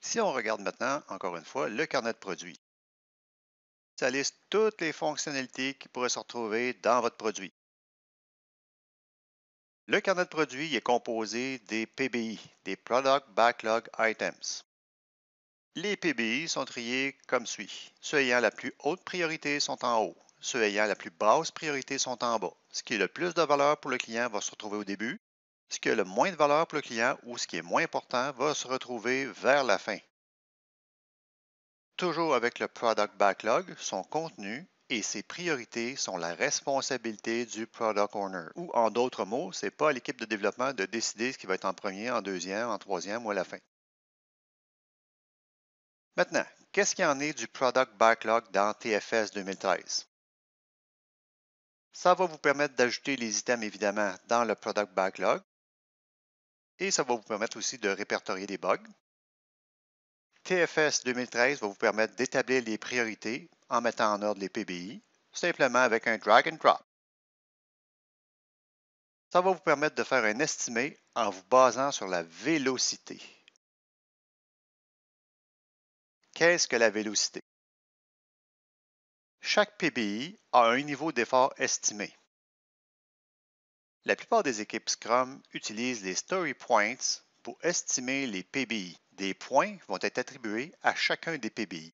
Si on regarde maintenant, encore une fois, le carnet de produits, ça liste toutes les fonctionnalités qui pourraient se retrouver dans votre produit. Le carnet de produits est composé des PBI, des Product Backlog Items. Les PBI sont triés comme suit. Ceux ayant la plus haute priorité sont en haut. Ceux ayant la plus basse priorité sont en bas. Ce qui a le plus de valeur pour le client va se retrouver au début. Ce qui a le moins de valeur pour le client ou ce qui est moins important va se retrouver vers la fin. Toujours avec le Product Backlog, son contenu et ses priorités sont la responsabilité du Product Owner. Ou en d'autres mots, ce n'est pas à l'équipe de développement de décider ce qui va être en premier, en deuxième, en troisième ou à la fin. Maintenant, qu'est-ce qu'il y en est du Product Backlog dans TFS 2013? Ça va vous permettre d'ajouter les items évidemment dans le Product Backlog et ça va vous permettre aussi de répertorier des bugs. TFS 2013 va vous permettre d'établir les priorités en mettant en ordre les PBI, simplement avec un drag and drop. Ça va vous permettre de faire un estimé en vous basant sur la vélocité. Qu'est-ce que la vélocité? Chaque PBI a un niveau d'effort estimé. La plupart des équipes Scrum utilisent les Story Points pour estimer les PBI. Des points vont être attribués à chacun des PBI.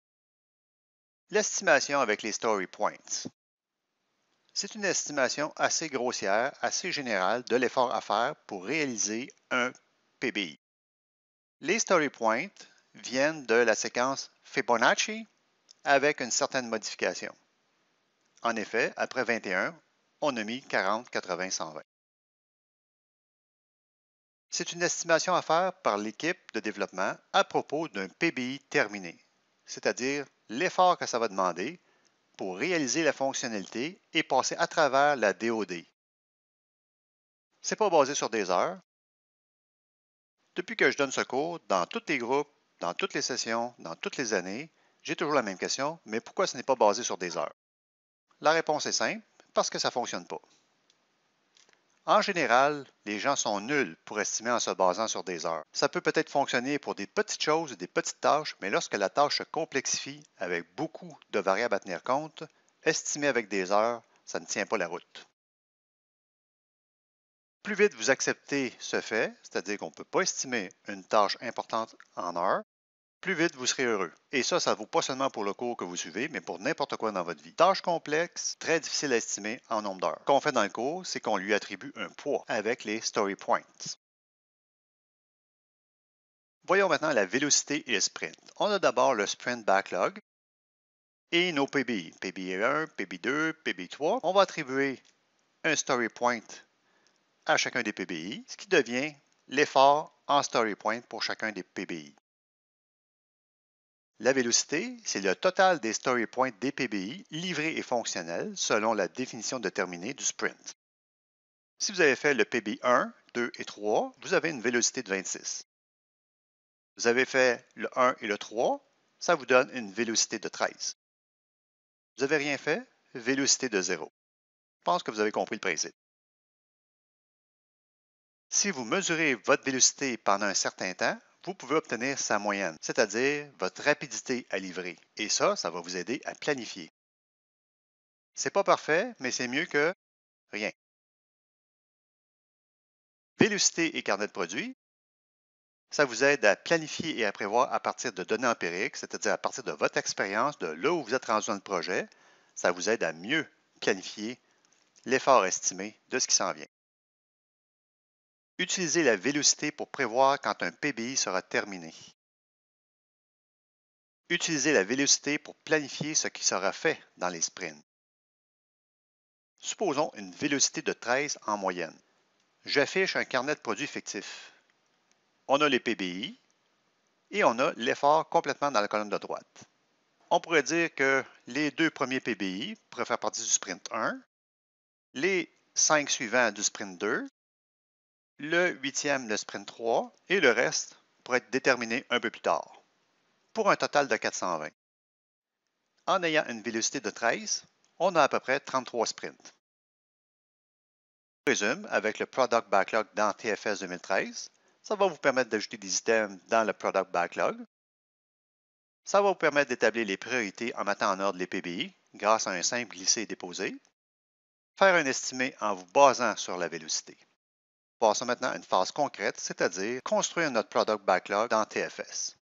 L'estimation avec les Story Points. C'est une estimation assez grossière, assez générale de l'effort à faire pour réaliser un PBI. Les Story Points viennent de la séquence Fibonacci avec une certaine modification. En effet, après 21, on a mis 40, 80, 120. C'est une estimation à faire par l'équipe de développement à propos d'un PBI terminé, c'est-à-dire l'effort que ça va demander pour réaliser la fonctionnalité et passer à travers la DOD. Ce n'est pas basé sur des heures. Depuis que je donne ce cours, dans tous les groupes, dans toutes les sessions, dans toutes les années, j'ai toujours la même question, mais pourquoi ce n'est pas basé sur des heures? La réponse est simple, parce que ça ne fonctionne pas. En général, les gens sont nuls pour estimer en se basant sur des heures. Ça peut peut-être fonctionner pour des petites choses, des petites tâches, mais lorsque la tâche se complexifie avec beaucoup de variables à tenir compte, estimer avec des heures, ça ne tient pas la route. Plus vite vous acceptez ce fait, c'est-à-dire qu'on ne peut pas estimer une tâche importante en heures, plus vite vous serez heureux. Et ça ne vaut pas seulement pour le cours que vous suivez, mais pour n'importe quoi dans votre vie. Tâche complexe, très difficile à estimer en nombre d'heures. Ce qu'on fait dans le cours, c'est qu'on lui attribue un poids avec les story points. Voyons maintenant la vélocité et le sprint. On a d'abord le sprint backlog et nos PBI. PBI 1, PBI 2, PBI 3. On va attribuer un story point à chacun des PBI, ce qui devient l'effort en story point pour chacun des PBI. La vélocité, c'est le total des story points des PBI livrés et fonctionnels selon la définition déterminée du sprint. Si vous avez fait le PBI 1, 2 et 3, vous avez une vélocité de 26. Vous avez fait le 1 et le 3, ça vous donne une vélocité de 13. Vous n'avez rien fait, vélocité de 0. Je pense que vous avez compris le principe. Si vous mesurez votre vélocité pendant un certain temps, vous pouvez obtenir sa moyenne, c'est-à-dire votre rapidité à livrer. Et ça va vous aider à planifier. C'est pas parfait, mais c'est mieux que rien. Vélocité et carnet de produits, ça vous aide à planifier et à prévoir à partir de données empiriques, c'est-à-dire à partir de votre expérience, de là où vous êtes rendu dans le projet. Ça vous aide à mieux planifier l'effort estimé de ce qui s'en vient. Utilisez la vélocité pour prévoir quand un PBI sera terminé. Utilisez la vélocité pour planifier ce qui sera fait dans les sprints. Supposons une vélocité de 13 en moyenne. J'affiche un carnet de produits fictif. On a les PBI et on a l'effort complètement dans la colonne de droite. On pourrait dire que les deux premiers PBI pourraient faire partie du sprint 1, les 5 suivants du sprint 2, le 8e le sprint 3 et le reste pourrait être déterminé un peu plus tard, pour un total de 420. En ayant une vélocité de 13, on a à peu près 33 sprints. Je résume avec le Product Backlog dans TFS 2013. Ça va vous permettre d'ajouter des items dans le Product Backlog. Ça va vous permettre d'établir les priorités en mettant en ordre les PBI grâce à un simple glisser et déposer. Faire un estimé en vous basant sur la vélocité. Passons maintenant à une phase concrète, c'est-à-dire construire notre Product Backlog dans TFS.